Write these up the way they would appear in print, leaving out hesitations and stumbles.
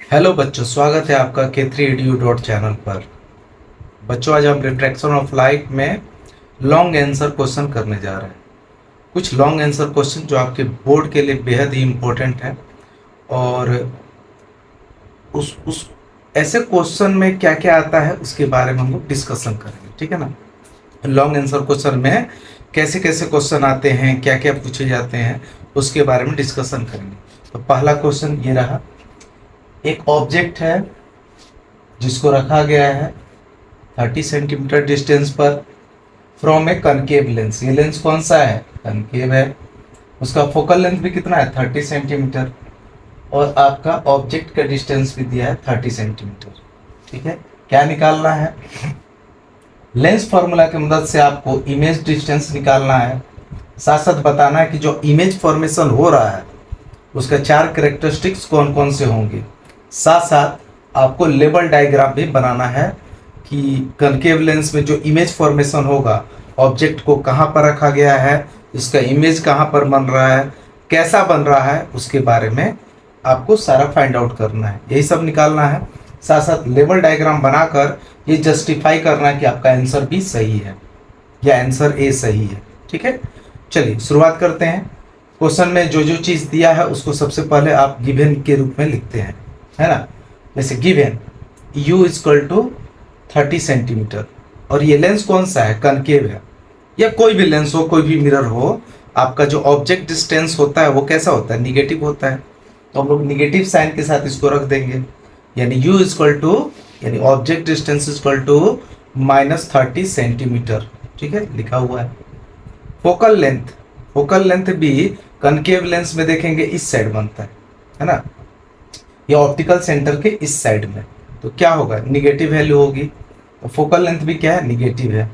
Hello बच्चों, स्वागत है आपका K3edu चैनल पर। बच्चों, आज हम रिफ्रैक्शन ऑफ लाइट में लॉन्ग आंसर क्वेश्चन करने जा रहे हैं। कुछ लॉन्ग आंसर क्वेश्चन जो आपके बोर्ड के लिए बेहद ही इम्पोर्टेंट है। और उस ऐसे क्वेश्चन में क्या क्या आता है उसके बारे में हम लोग डिस्कशन करेंगे, ठीक है ना। लॉन्ग आंसर क्वेश्चन में कैसे कैसे क्वेश्चन आते हैं, क्या क्या पूछे जाते हैं, उसके बारे में डिस्कशन करेंगे। तो पहला क्वेश्चन ये रहा। एक ऑब्जेक्ट है जिसको रखा गया है 30 सेंटीमीटर डिस्टेंस पर फ्रॉम ए कनकेव लेंस। ये लेंस कौन सा है? कनकेव है। उसका फोकल लेंथ भी कितना है? 30 सेंटीमीटर। और आपका ऑब्जेक्ट का डिस्टेंस भी दिया है 30 सेंटीमीटर। ठीक है, क्या निकालना है? लेंस फॉर्मूला की मदद से आपको इमेज डिस्टेंस निकालना है। साथ साथ बताना है कि जो इमेज फॉर्मेशन हो रहा है उसका 4 कैरेक्टरिस्टिक्स कौन कौन से होंगे। साथ साथ आपको लेवल डायग्राम भी बनाना है कि कनकेव लेंस में जो इमेज फॉर्मेशन होगा, ऑब्जेक्ट को कहाँ पर रखा गया है, इसका इमेज कहाँ पर बन रहा है, कैसा बन रहा है, उसके बारे में आपको सारा फाइंड आउट करना है। यही सब निकालना है। साथ साथ लेवल डायग्राम बनाकर ये जस्टिफाई करना है कि आपका आंसर भी सही है या आंसर ए सही है। ठीक है, चलिए शुरुआत करते हैं। क्वेश्चन में जो जो चीज़ दिया है उसको सबसे पहले आप गिवन के रूप में लिखते हैं, है ना। जैसे given u equal to 30 centimetre, और ये लेंस कौन सा है? कनकेव है। या कोई भी लेंस हो, कोई भी मिरर हो, आपका जो ऑब्जेक्ट डिस्टेंस होता है वो कैसा होता है? निगेटिव होता है। तो हम लोग निगेटिव साइन के साथ इसको रख देंगे, यानी u इक्वल टू, यानी object distance equal to -30 centimetre. ठीक है, लिखा हुआ है। फोकल लेंथ, फोकल लेंथ भी कनकेव लेंस में देखेंगे इस साइड बनता है ना। ये ऑप्टिकल सेंटर के इस साइड में, तो क्या होगा? निगेटिव वैल्यू होगी। तो फोकल लेंथ भी क्या है? निगेटिव है।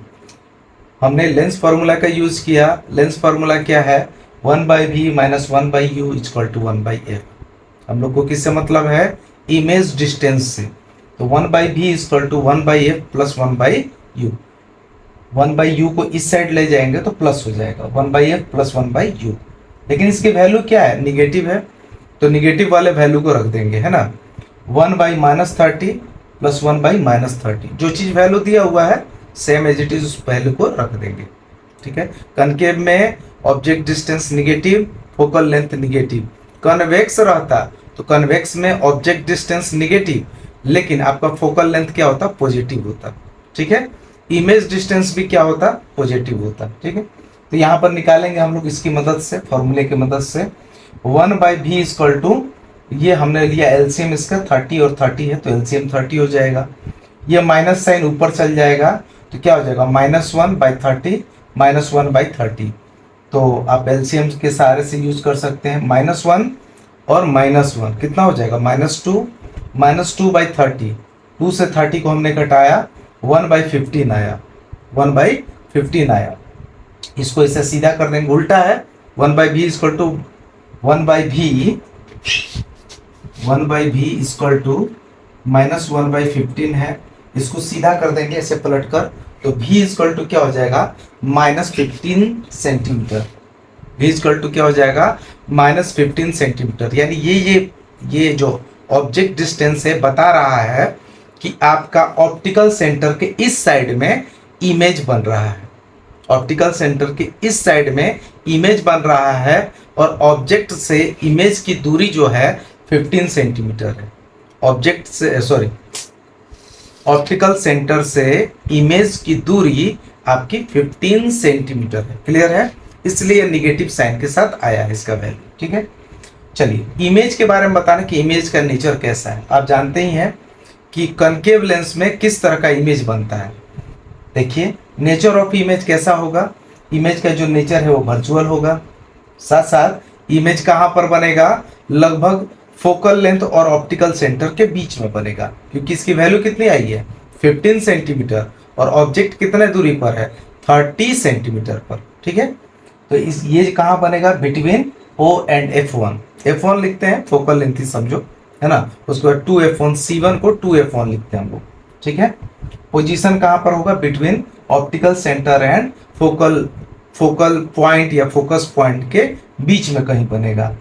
हमने लेंस फार्मूला का यूज किया। लेंस फार्मूला क्या है? 1/v minus 1/u equal to 1/f। हम लोग को किससे मतलब है? इमेज डिस्टेंस से। तो 1/v equal to 1/f plus 1/u। 1/u को इस साइड ले जाएंगे तो प्लस हो जाएगा, 1/f प्लस 1/u। लेकिन इसकी वैल्यू क्या है? निगेटिव है, तो निगेटिव वाले वैल्यू को रख देंगे, है ना। 1/-30 प्लस 1/-30, जो चीज वैल्यू दिया हुआ है सेम एज इट इज उस वैल्यू को रख देंगे। ठीक है, कनकेव में object distance negative, focal length negative. Convex रहता तो कन्वेक्स में ऑब्जेक्ट डिस्टेंस निगेटिव, लेकिन आपका फोकल लेंथ क्या होता? पॉजिटिव होता। ठीक है, इमेज डिस्टेंस भी क्या होता? पॉजिटिव होता। ठीक है, तो यहाँ पर निकालेंगे हम लोग इसकी मदद से, फॉर्मूले की मदद से। 1/v इक्वल टू, ये हमने लिया एलसीएम इसका 30 और 30 है तो एलसीएम 30 हो जाएगा। ये माइनस साइन ऊपर चल जाएगा तो क्या हो जाएगा? -1/30 -1/30। तो आप एलसीएम के सहारे से यूज कर सकते हैं। -1 और -1 कितना हो जाएगा? -2 -2/30। 2 से 30 को हमने घटाया, 1/15 आया, 1/15 आया। इसको इसे सीधा कर देंगे, उल्टा है। 1/v equal to 1/v, 1/v equal to -1/15 है। इसको सीधा कर देंगे ऐसे पलट कर, तो v इक्वल टू क्या हो जाएगा? -15 सेंटीमीटर। v इक्वल टू क्या हो जाएगा? -15 सेंटीमीटर। यानी ये जो ऑब्जेक्ट डिस्टेंस है बता रहा है कि आपका ऑप्टिकल सेंटर के इस साइड में इमेज बन रहा है। ऑप्टिकल सेंटर के इस साइड में इमेज बन रहा है और ऑब्जेक्ट से इमेज की दूरी जो है 15 सेंटीमीटर है। ऑब्जेक्ट से, सॉरी, ऑप्टिकल सेंटर से इमेज की दूरी आपकी 15 सेंटीमीटर है। क्लियर है? इसलिए निगेटिव साइन के साथ आया है इसका वैल्यू। ठीक है, चलिए इमेज के बारे में बताना कि इमेज का नेचर कैसा है। आप जानते ही हैं कि कनकेव लेंस में किस तरह का इमेज बनता है। देखिए, नेचर ऑफ इमेज कैसा होगा? इमेज का जो नेचर है वो वर्चुअल होगा। साथ साथ इमेज कहाँ पर बनेगा? लगभग फोकल लेंथ और ऑप्टिकल सेंटर के बीच में बनेगा, क्योंकि इसकी वैल्यू कितनी आई है? 15 सेंटीमीटर, और ऑब्जेक्ट कितने दूरी पर है? 30 सेंटीमीटर पर। ठीक है, तो ये कहाँ बनेगा? Between O and F1। F1 लिखते हैं, फोकल लेंथ ही समझो, है ना। उसके बाद 2F1, C1 को 2F1 लिखते हैं हम लोग। ठीक है, पोजीशन कहाँ पर होगा? Between optical centre and focal point या फोकस पॉइंट के बीच में कहीं बनेगा।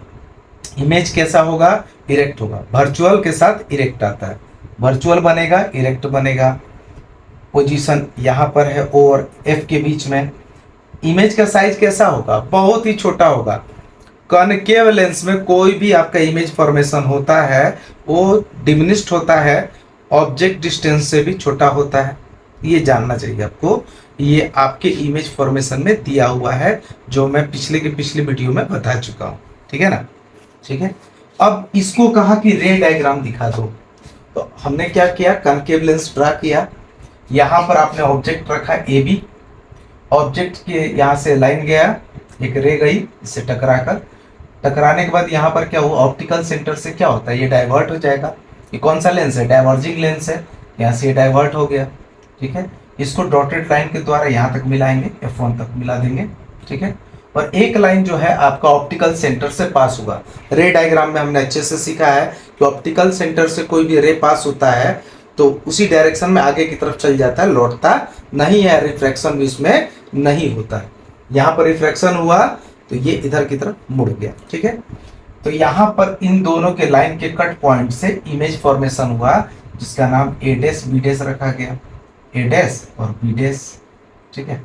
इमेज कैसा होगा, इरेक्ट होगा। वर्चुअल के साथ इरेक्ट आता है, वर्चुअल बनेगा, इरेक्ट बनेगा। पोजीशन यहाँ पर है O और F के बीच में। इमेज का साइज कैसा होगा, बहुत ही छोटा होगा। कॉनकेव लेंस में कोई भी आपका इमेज फॉर्मेशन होता है वो डिमिनिश्ड होता है, ऑब्जेक्ट डिस्टेंस से भी छोटा होता है, ये जानना चाहिए आपको। ये आपके इमेज फॉर्मेशन में दिया हुआ है, जो मैं पिछले वीडियो में बता चुका हूँ, ठीक है ना। ठीक है, अब इसको कहा कि रे डायग्राम दिखा दो, तो हमने क्या किया, कॉनकेव लेंस ड्रा किया। यहाँ पर आपने ऑब्जेक्ट रखा ए बी, ऑब्जेक्ट के यहाँ से लाइन गया, एक रे गई, इससे टकराने के बाद यहाँ पर क्या हुआ, ऑप्टिकल सेंटर से क्या होता है, ये डाइवर्ट हो जाएगा। ये कौन सा लेंस है, डाइवर्जिंग लेंस है, यहाँ से ये डाइवर्ट हो गया। ठीक है, इसको डॉटेड लाइन के द्वारा यहाँ तक मिलाएंगे, F1 तक मिला देंगे। ठीक है, और एक लाइन जो है आपका ऑप्टिकल सेंटर से पास होगा। रे डायग्राम में हमने अच्छे से सीखा है कि ऑप्टिकल सेंटर से कोई भी रे पास होता है तो उसी डायरेक्शन में आगे की तरफ चल जाता है, लौटता नहीं है, रिफ्रैक्शन भी इसमें नहीं होता है। यहाँ पर रिफ्रैक्शन हुआ तो ये इधर की तरफ मुड़ गया। ठीक है, तो यहाँ पर इन दोनों के लाइन के कट पॉइंट से इमेज फॉर्मेशन हुआ, जिसका नाम ए डैश बी डैश रखा गया, ए डैश और बी डैश। ठीक है,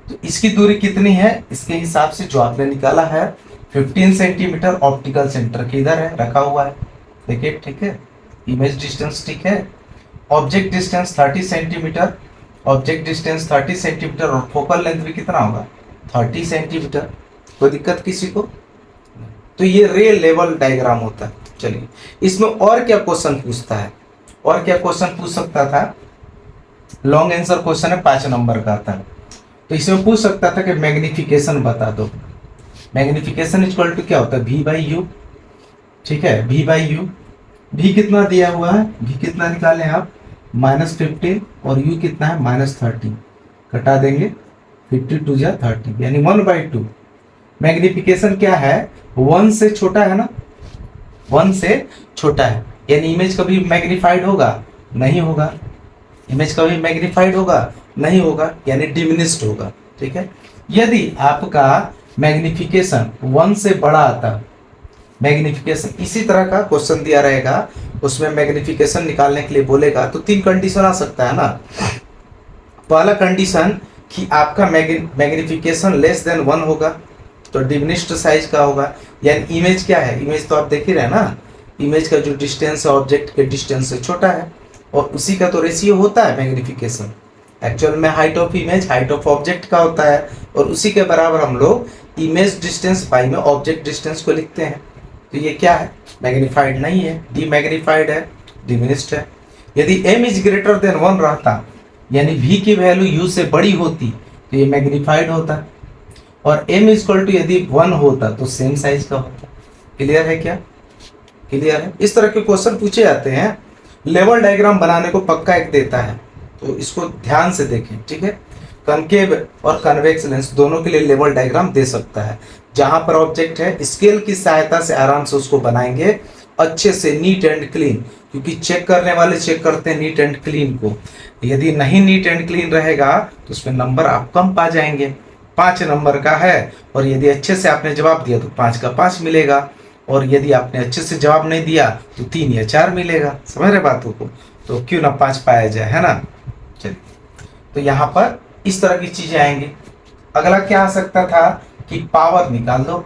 तो इसकी दूरी कितनी है, इसके हिसाब से जो आपने निकाला है 15 सेंटीमीटर ऑप्टिकल सेंटर के इधर है, रखा हुआ है, देखिए। ठीक है, इमेज डिस्टेंस ठीक है, object distance 30 centimetre, object distance 30 centimetre और फोकल लेंथ भी कितना होगा, 30 सेंटीमीटर। कोई दिक्कत किसी को, तो ये रे लेवल डायग्राम होता है। चलिए, इसमें और क्या क्वेश्चन पूछता है, और क्या क्वेश्चन पूछ सकता था, लॉन्ग आंसर क्वेश्चन है 5 नंबर का आता है, तो इसमें पूछ सकता था कि मैग्निफिकेशन बता दो। मैग्निफिकेशन इक्वल टू क्या होता है, V बाई यू। ठीक है, V बाई यू, V कितना दिया हुआ है, V कितना निकालें आप, -15 और U कितना है -30, घटा देंगे, 52 या 30 यानी 1/2। मैग्निफिकेशन क्या है, 1 से छोटा है ना, 1 से छोटा है, यानी इमेज कभी मैग्निफाइड होगा, नहीं होगा। इमेज कभी मैग्निफाइड होगा, नहीं होगा, यानी डिमिनिश्ड होगा। ठीक है, यदि आपका मैग्निफिकेशन 1 से बड़ा आता, मैग्निफिकेशन इसी तरह का क्वेश्चन दिया रहेगा, उसमें मैग्निफिकेशन निकालने के लिए बोलेगा, तो 3 कंडीशन आ सकता है ना। पहला कंडीशन कि आपका मैग्निफिकेशन लेस देन 1 होगा, तो डिमिनिश्ड साइज का होगा, यानी इमेज क्या है, इमेज तो आप देख ही रहे ना, इमेज का जो डिस्टेंस है ऑब्जेक्ट के डिस्टेंस से छोटा है, और उसी का तो रेशियो होता है मैग्निफिकेशन। एक्चुअल में height of image height of object का होता है, और उसी के बराबर हम लोग इमेज डिस्टेंस बाई में ऑब्जेक्ट डिस्टेंस को लिखते हैं। तो ये क्या है, मैग्निफाइड नहीं है, डीमैग्निफाइड है, डिमिनिश्ड है। यदि m इज ग्रेटर देन 1 रहता, यानी v की वैल्यू u से बड़ी होती, तो ये मैग्निफाइड होता, और m इक्वल टू यदि 1 होता तो सेम साइज का होता। क्लियर है क्या, क्लियर है। इस तरह के क्वेश्चन पूछे जाते हैं। लेवल डायग्राम बनाने को पक्का एक देता है, तो इसको ध्यान से देखें। ठीक है, कनकेव और कन्वेक्स लेंस दोनों के लिए लेवल डायग्राम दे सकता है। जहां पर ऑब्जेक्ट है, स्केल की सहायता से आराम से उसको बनाएंगे अच्छे से, नीट एंड क्लीन, क्योंकि चेक करने वाले चेक करते हैं नीट एंड क्लीन को। यदि नहीं नीट एंड क्लीन रहेगा तो उसमें नंबर आप कम पा जाएंगे। 5 नंबर का है, और यदि अच्छे से आपने जवाब दिया तो 5 का 5 मिलेगा, और यदि आपने अच्छे से जवाब नहीं दिया तो 3 या 4 मिलेगा। समझ रहे बातों को, तो क्यों ना 5 पाया जाए, है ना। चलिए, तो यहाँ पर इस तरह की चीजें आएंगी। अगला क्या आ सकता था कि पावर निकाल दो,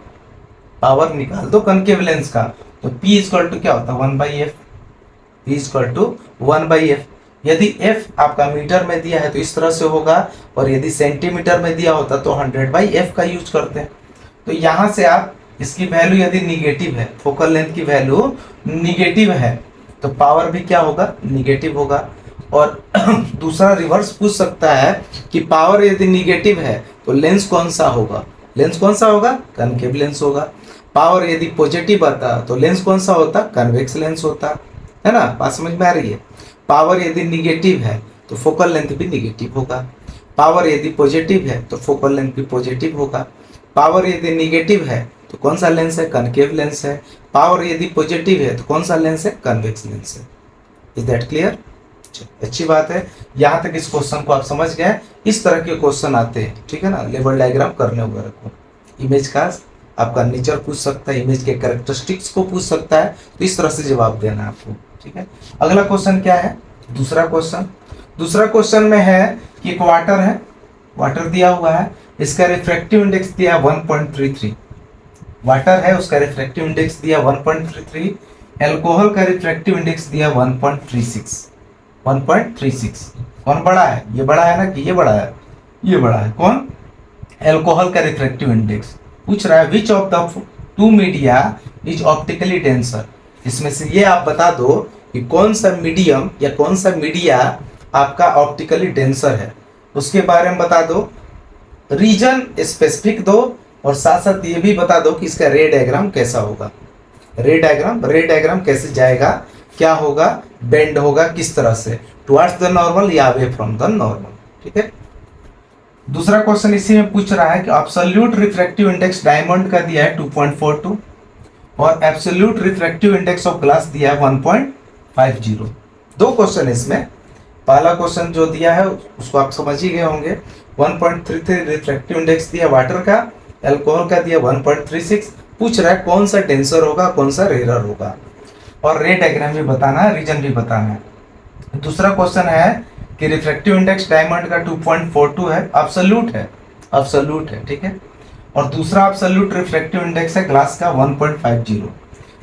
पावर निकाल दो कनकेव लेंस का, तो P इक्वल टू क्या होता है, 1/f, P equal to 1/f। यदि f आपका मीटर में दिया है तो इस तरह से होगा, और यदि सेंटीमीटर में दिया होता तो 100/f का यूज करते हैं। तो यहाँ से आप इसकी वैल्यू यदि निगेटिव है, फोकल लेंथ की वैल्यू निगेटिव है, तो पावर भी क्या होगा, निगेटिव होगा। और दूसरा रिवर्स पूछ सकता है कि पावर यदि निगेटिव है तो लेंस कौन सा होगा, लेंस कौन सा होगा, कनकेव लेंस होगा। पावर यदि पॉजिटिव आता तो लेंस कौन सा होता, कन्वेक्स लेंस होता, है ना। बात समझ में आ रही है। पावर यदि निगेटिव है तो फोकल लेंथ भी निगेटिव होगा, पावर यदि पॉजिटिव है तो फोकल लेंथ भी पॉजिटिव होगा। पावर यदि निगेटिव है तो कौन सा लेंस है, कनकेव लेंस है। पावर यदि पॉजिटिव है तो कौन सा लेंस है, कन्वेक्स लेंस है। इज दैट क्लियर, अच्छी बात है। यहाँ तक इस क्वेश्चन को आप समझ गए। इस तरह के क्वेश्चन आते हैं, ठीक है ना, लेवल डायग्राम करने वगैरह को, इमेज का आपका नेचर पूछ सकता है, इमेज के कैरेक्टरिस्टिक्स को पूछ सकता है। तो इस तरह से जवाब देना है आपको, ठीक है। अगला क्वेश्चन क्या है, दूसरा क्वेश्चन में है कि एक वाटर है, वाटर दिया हुआ है, इसका रिफ्रैक्टिव इंडेक्स दिया 1.33। वाटर है, उसका रिफ्रैक्टिव इंडेक्स दिया 1.33। एल्कोहल का रिफ्रैक्टिव इंडेक्स दिया 1.36। कौन बड़ा है, ये बड़ा है ना कि ये बड़ा है, ये बड़ा है। कौन, एल्कोहल का रिफ्रैक्टिव इंडेक्स। पूछ रहा है which of the two media is optically denser. इसमें से ये आप बता दो कि कौन सा मीडियम या कौन सा मीडिया आपका ऑप्टिकली डेंसर है, उसके बारे में बता दो, रीजन स्पेसिफिक दो, और साथ साथ ये भी बता दो कि इसका रे डायग्राम कैसा होगा। रे डायग्राम कैसे जाएगा, क्या होगा, बेंड होगा किस तरह से, टुवर्ड्स द नॉर्मल या अवे फ्रॉम द नॉर्मल, ठीक है। दूसरा क्वेश्चन इसी में पूछ रहा है कि एब्सोल्यूट रिफ्रैक्टिव इंडेक्स डायमंड का दिया है 2.42 और absolute refractive index of glass दिया है 1.50। दो क्वेश्चन इसमें, पहला क्वेश्चन जो दिया है उसको आप समझ ही गए होंगे, 1.33 रिफ्रैक्टिव इंडेक्स दिया वाटर का, अल्कोहल का दिया 1.36। पूछ रहा है कौन सा डेंसर होगा, कौन सा रेयर होगा, और रे डायग्राम भी बताना है, रीजन भी बताना है। दूसरा क्वेश्चन है कि रिफ्रैक्टिव इंडेक्स डायमंड का 2.42 है, अब्सोल्यूट है, ठीक है, और दूसरा अब्सोल्यूट रिफ्रैक्टिव इंडेक्स है ग्लास का 1.50।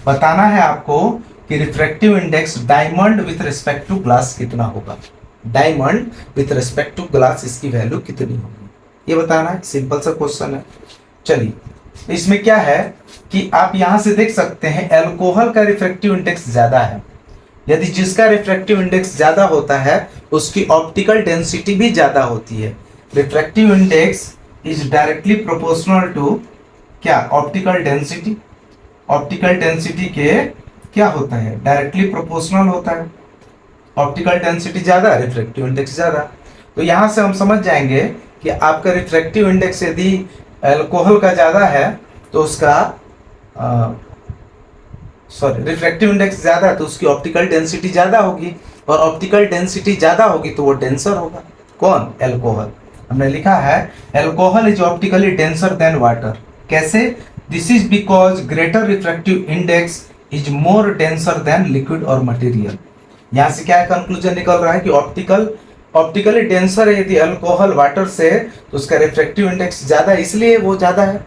बताना है आपको कि refractive index diamond with respect to glass कितना होगा, diamond with respect to glass इसकी वैल्यू कितनी होगी, ये बताना है। सिंपल सा क्वेश्चन है। चलिए, इसमें क्या है कि आप यहां से देख सकते हैं अल्कोहल का रिफ्रैक्टिव इंडेक्स ज्यादा है, यदि जिसका रिफ्रैक्टिव इंडेक्स ज्यादा होता है उसकी ऑप्टिकल डेंसिटी भी ज्यादा होती है। Refractive index is directly proportional to क्या, ऑप्टिकल डेंसिटी। ऑप्टिकल डेंसिटी के क्या होता है, डायरेक्टली प्रोपोर्शनल होता है। ऑप्टिकल डेंसिटी ज्यादा, रिफ्रैक्टिव इंडेक्स ज्यादा। तो यहां से हम समझ जाएंगे कि आपका रिफ्रैक्टिव इंडेक्स यदि अल्कोहल का ज्यादा है तो उसका रिफ्रैक्टिव इंडेक्स ज्यादा है तो उसकी ऑप्टिकल डेंसिटी ज्यादा होगी, और ऑप्टिकल डेंसिटी ज्यादा होगी तो वो डेंसर होगा। कौन, अल्कोहल। हमने लिखा है alcohol is optically denser than water. कैसे, this is because greater refractive index is more denser than liquid और मटेरियल। यहाँ से क्या कंक्लूजन निकल रहा है कि ऑप्टिकली डेंसर है यदि अल्कोहल वाटर से, तो उसका रिफ्रैक्टिव इंडेक्स ज्यादा है, इसलिए वो ज्यादा है।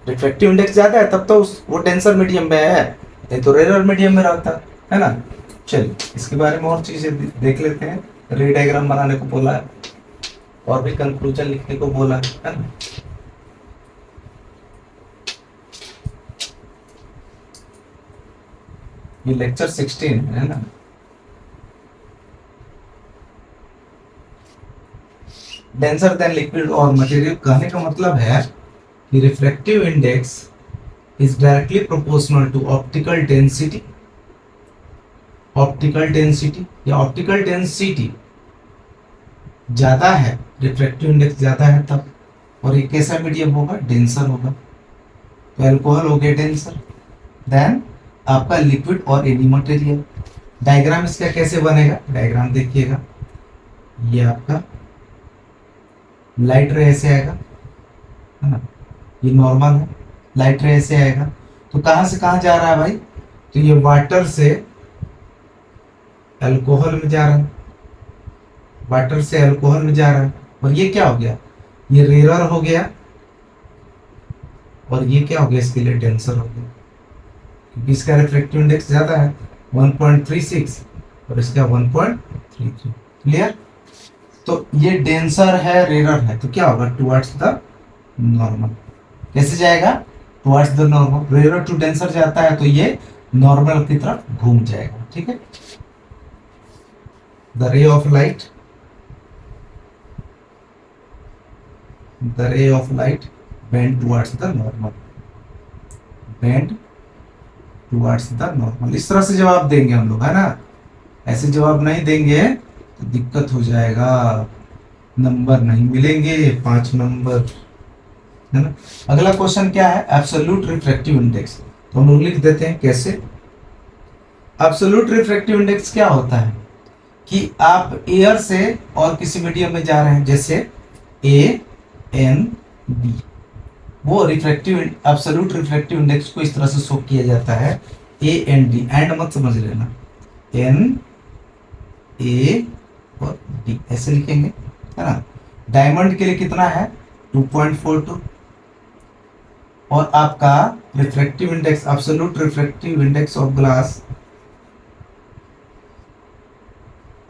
रिफ्रैक्टिव इंडेक्स ज्यादा है तब तो वो डेंसर मीडियम में है, नहीं तो रेयर मीडियम में रहता है ना। चलिए, इसके बारे में और चीजें देख लेते हैं। रे डायग्राम बनाने को बोला है और भी कंक्लूजन लिखने को बोला है ना। ये लेक्चर 16 है ना। डेंसर देन लिक्विड और मटेरियल कहने का मतलब है कि refractive index is directly proportional to optical density. Optical density ज्यादा है, रिफ्रैक्टिव इंडेक्स ज्यादा है तब, और ये कैसा मीडियम होगा, डेंसर होगा। तो अल्कोहल हो गया डेंसर, देन आपका लिक्विड और एनी मटेरियल। डायग्राम इसका कैसे बनेगा, डायग्राम देखिएगा, ये आपका लाइट रे ऐसे आएगा है ना, ये नॉर्मल है, लाइट रे ऐसे आएगा। तो कहां से कहां जा रहा है भाई, तो ये वाटर से अल्कोहल में जा रहा है, वाटर से अल्कोहल में जा रहा है, और ये क्या हो गया, ये रेयर हो गया, और ये क्या हो गया, इसके लिए डेंसर हो गया, क्योंकि इसका रिफ्रैक्टिव इंडेक्स ज्यादा है 1.36 और इसका 1.33। क्लियर। तो ये डेंसर है, रेयर है, तो क्या होगा, टुवर्ड्स द नॉर्मल। कैसे जाएगा, towards the normal. Rare to denser जाता है तो ये नॉर्मल की तरफ घूम जाएगा, ठीक है। The ray of light bend towards the normal. इस तरह से जवाब देंगे हम लोग, है ना। ऐसे जवाब नहीं देंगे तो दिक्कत हो जाएगा, नंबर नहीं मिलेंगे, 5 नंबर, है ना। अगला क्वेश्चन क्या है, एब्सोल्यूट रिफ्रैक्टिव इंडेक्स। तो हम लोग लिख देते हैं कैसे। एब्सोल्यूट रिफ्रैक्टिव इंडेक्स क्या होता है कि आप एयर से और किसी मीडियम में जा रहे हैं, जैसे ANB, वो रिफ्रैक्टिव एब्सोल्यूट रिफ्रैक्टिव इंडेक्स को इस तरह से शो किया जाता है, ए एन डी, एंड मत समझ लेना, एन ए और डी ऐसे लिखेंगे, है ना। डायमंड के लिए कितना है 2.42, और आपका refractive index, absolute refractive index of glass,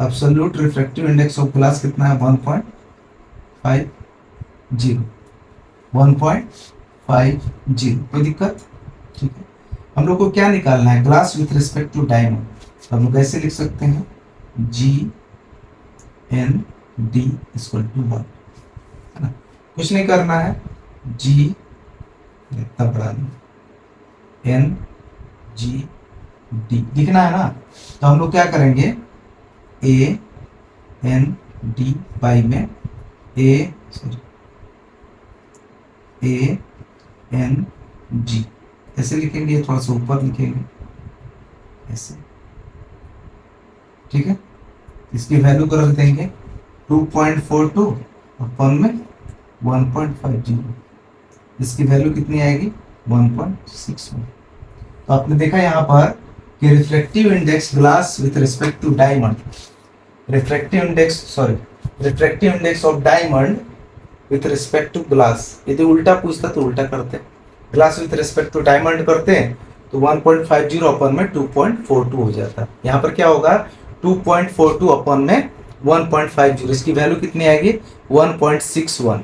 absolute refractive index of glass कितना है 1.50, 1.50। कोई दिक्कत? ठीक है। हम लोग को क्या निकालना है, glass with respect to diamond, तो हम लोग ऐसे लिख सकते हैं G N D equal to 1, है ना। कुछ नहीं करना है, जी इतना बड़ा नहीं, एन जी डी लिखना है ना। तो हम लोग क्या करेंगे, ए एन डी बाई में ए एन जी ऐसे लिखेंगे, थोड़ा सा ऊपर लिखेंगे ऐसे, ठीक है। इसकी वैल्यू कर रख देंगे 2.42 अपन में 1.50, इसकी वैल्यू कितनी आएगी 1.61। तो आपने देखा यहाँ पर कि refractive index glass with respect to diamond, refractive index of diamond with respect to glass, यदि उल्टा पूछता तो उल्टा करते, glass with respect to diamond करते हैं तो 1.50 अपन में 2.42 हो जाता। यहाँ पर क्या होगा 2.42 अपन में 1.50, इसकी वैल्यू कितनी आएगी 1.61,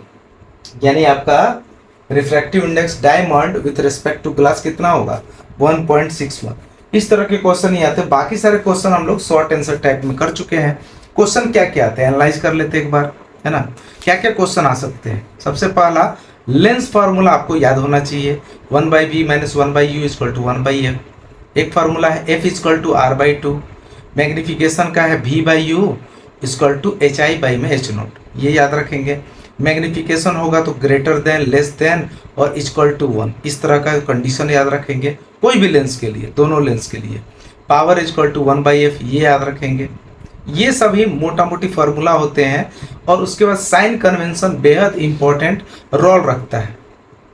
यानी आपका refractive index diamond with respect to glass कितना होगा 1.61। इस तरह के क्वेश्चन ही आते हैं। बाकी सारे क्वेश्चन हम लोग शॉर्ट आंसर टाइप में कर चुके हैं। क्वेश्चन क्या क्या आते हैं एनालाइज कर लेते हैं एक बार, है ना। क्या क्या क्वेश्चन आ सकते हैं, सबसे पहला लेंस फार्मूला आपको याद होना चाहिए, 1/v minus 1/u equal to 1/f। एक फार्मूला है f equal to r/2, magnification का है v/u इक्वल टू hi/h0, ये याद रखेंगे। मैग्निफिकेशन होगा तो ग्रेटर देन, लेस देन और इक्वल टू 1, इस तरह का कंडीशन याद रखेंगे कोई भी लेंस के लिए, दोनों लेंस के लिए। पावर इक्वल टू 1/f, ये याद रखेंगे। ये सभी मोटा मोटी फार्मूला होते हैं। और उसके बाद साइन कन्वेंशन बेहद इंपॉर्टेंट रोल रखता है,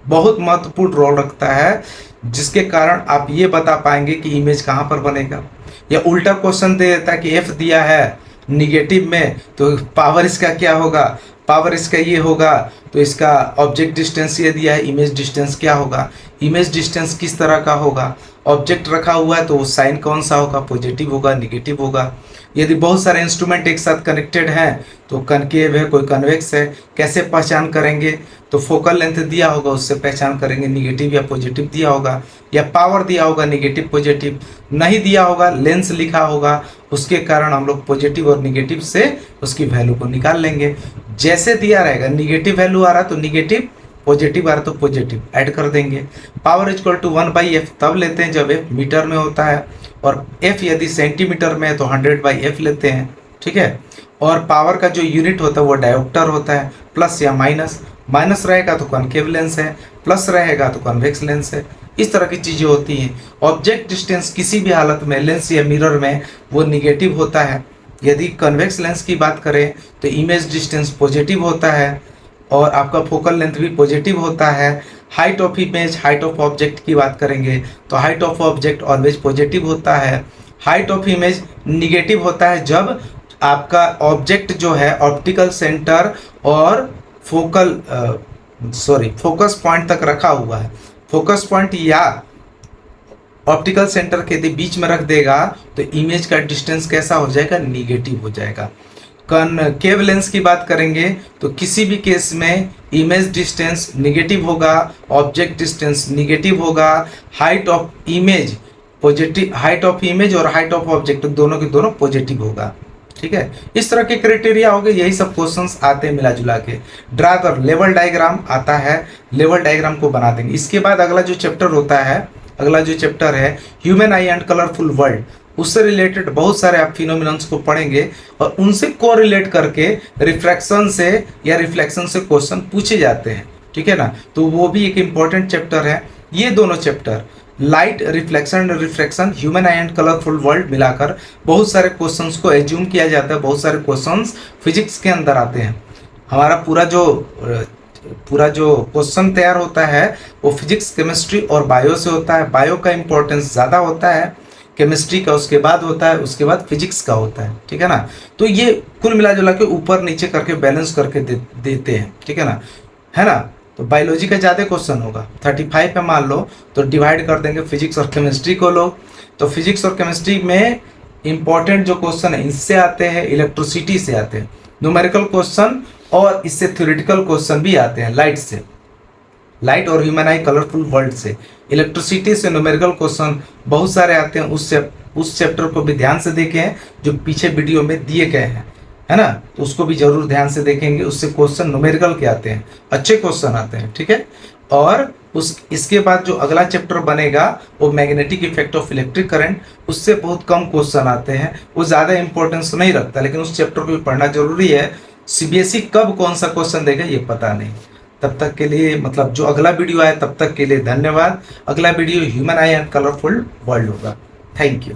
बहुत महत्वपूर्ण रोल रखता है, जिसके कारण आप ये बता पाएंगे कि इमेज कहाँ पर बनेगा। या उल्टा क्वेश्चन दे देता है कि एफ दिया है निगेटिव में तो पावर इसका क्या होगा, पावर इसका ये होगा, तो इसका ऑब्जेक्ट डिस्टेंस ये दिया है, इमेज डिस्टेंस क्या होगा, इमेज डिस्टेंस किस तरह का होगा, ऑब्जेक्ट रखा हुआ है तो साइन कौन सा होगा, पॉजिटिव होगा निगेटिव होगा। यदि बहुत सारे इंस्ट्रूमेंट एक साथ कनेक्टेड हैं तो कनकेव है कोई कन्वेक्स है, कैसे पहचान करेंगे, तो फोकल लेंथ दिया होगा उससे पहचान करेंगे, निगेटिव या पॉजिटिव दिया होगा, या पावर दिया होगा निगेटिव पॉजिटिव, नहीं दिया होगा लेंस लिखा होगा, उसके कारण हम लोग पॉजिटिव और निगेटिव से उसकी वैल्यू को निकाल लेंगे। जैसे दिया रहेगा निगेटिव वैल्यू आ रहा तो निगेटिव, पॉजिटिव आ रहा तो पॉजिटिव ऐड कर देंगे। पावर इक्वल टू 1/f तब लेते हैं जब f मीटर में होता है, और f यदि सेंटीमीटर में है तो 100/f लेते हैं, ठीक है। और पावर का जो यूनिट होता है वो डायोप्टर होता है, प्लस या माइनस, माइनस रहेगा तो कॉनकेव लेंस है, प्लस रहेगा तो कॉन्वेक्स लेंस है। इस तरह की चीज़ें होती हैं। ऑब्जेक्ट डिस्टेंस किसी भी हालत में लेंस या मिरर में वो निगेटिव होता है। यदि कन्वेक्स लेंस की बात करें तो इमेज डिस्टेंस पॉजिटिव होता है, और आपका फोकल लेंथ भी पॉजिटिव होता है। Height of image, height of object की बात करेंगे तो height of object always positive होता है। हाइट ऑफ इमेज निगेटिव होता है जब आपका ऑब्जेक्ट जो है ऑप्टिकल सेंटर और फोकस पॉइंट तक रखा हुआ है। फोकस पॉइंट या ऑप्टिकल सेंटर के यदि बीच में रख देगा तो इमेज का डिस्टेंस कैसा हो जाएगा, निगेटिव हो जाएगा। कॉनकेव लेंस की बात करेंगे तो किसी भी केस में इमेज डिस्टेंस निगेटिव होगा, ऑब्जेक्ट डिस्टेंस निगेटिव होगा, height of image positive, height of image और हाइट ऑफ ऑब्जेक्ट दोनों के दोनों पॉजिटिव होगा, ठीक है। इस तरह के क्राइटेरिया हो गए, यही सब क्वेश्चंस आते हैं मिला जुला के। ड्रा द लेवल डायग्राम आता है, लेवल डायग्राम को बना देंगे। इसके बाद अगला जो चैप्टर होता है, अगला जो चैप्टर है human eye and colourful world, उससे रिलेटेड बहुत सारे आप फिनोमिनन्स को पढ़ेंगे और उनसे कोरिलेट करके रिफ्रैक्शन से या रिफ्लेक्शन से क्वेश्चन पूछे जाते हैं, ठीक है ना। तो वो भी एक इम्पॉर्टेंट चैप्टर है। ये दोनों chapter light reflection and refraction, human eye and colourful world मिलाकर बहुत सारे क्वेश्चंस को एज्यूम किया जाता है, बहुत सारे क्वेश्चंस फिजिक्स के अंदर आते हैं। हमारा पूरा जो पूरा जो क्वेश्चन तैयार होता है वो फिजिक्स, केमिस्ट्री और बायो से होता है। बायो का इंपॉर्टेंस ज़्यादा होता है, केमिस्ट्री का उसके बाद होता है, उसके बाद फिजिक्स का होता है, ठीक है ना। तो ये कुल मिला जुला के ऊपर नीचे करके बैलेंस करके देते हैं, ठीक है ना, है ना। तो बायोलॉजी का ज़्यादा क्वेश्चन होगा, 35 है मान लो, तो डिवाइड कर देंगे फिजिक्स और केमिस्ट्री को लोग। तो फिजिक्स और केमिस्ट्री में इंपॉर्टेंट जो क्वेश्चन है इससे आते हैं, इलेक्ट्रिसिटी से आते हैं न्यूमेरिकल क्वेश्चन, और इससे थ्योरेटिकल क्वेश्चन भी आते हैं लाइट से, लाइट और ह्यूमन आई कलरफुल वर्ल्ड से। इलेक्ट्रिसिटी से न्यूमेरिकल क्वेश्चन बहुत सारे आते हैं, उस चैप्टर को भी ध्यान से देखें जो पीछे वीडियो में दिए गए हैं, है ना, तो उसको भी जरूर ध्यान से देखेंगे। उससे क्वेश्चन न्यूमेरिकल के आते हैं, अच्छे क्वेश्चन आते हैं, ठीक है। और इसके बाद जो अगला चैप्टर बनेगा वो magnetic effect of electric current, उससे बहुत कम क्वेश्चन आते हैं, वो ज़्यादा इंपॉर्टेंस नहीं रखता, लेकिन उस चैप्टर को भी पढ़ना जरूरी है। सीबीएसई कब कौन सा क्वेश्चन देगा ये पता नहीं। तब तक के लिए, मतलब जो अगला वीडियो आए तब तक के लिए धन्यवाद। अगला video human eye and colourful world होगा। Thank you.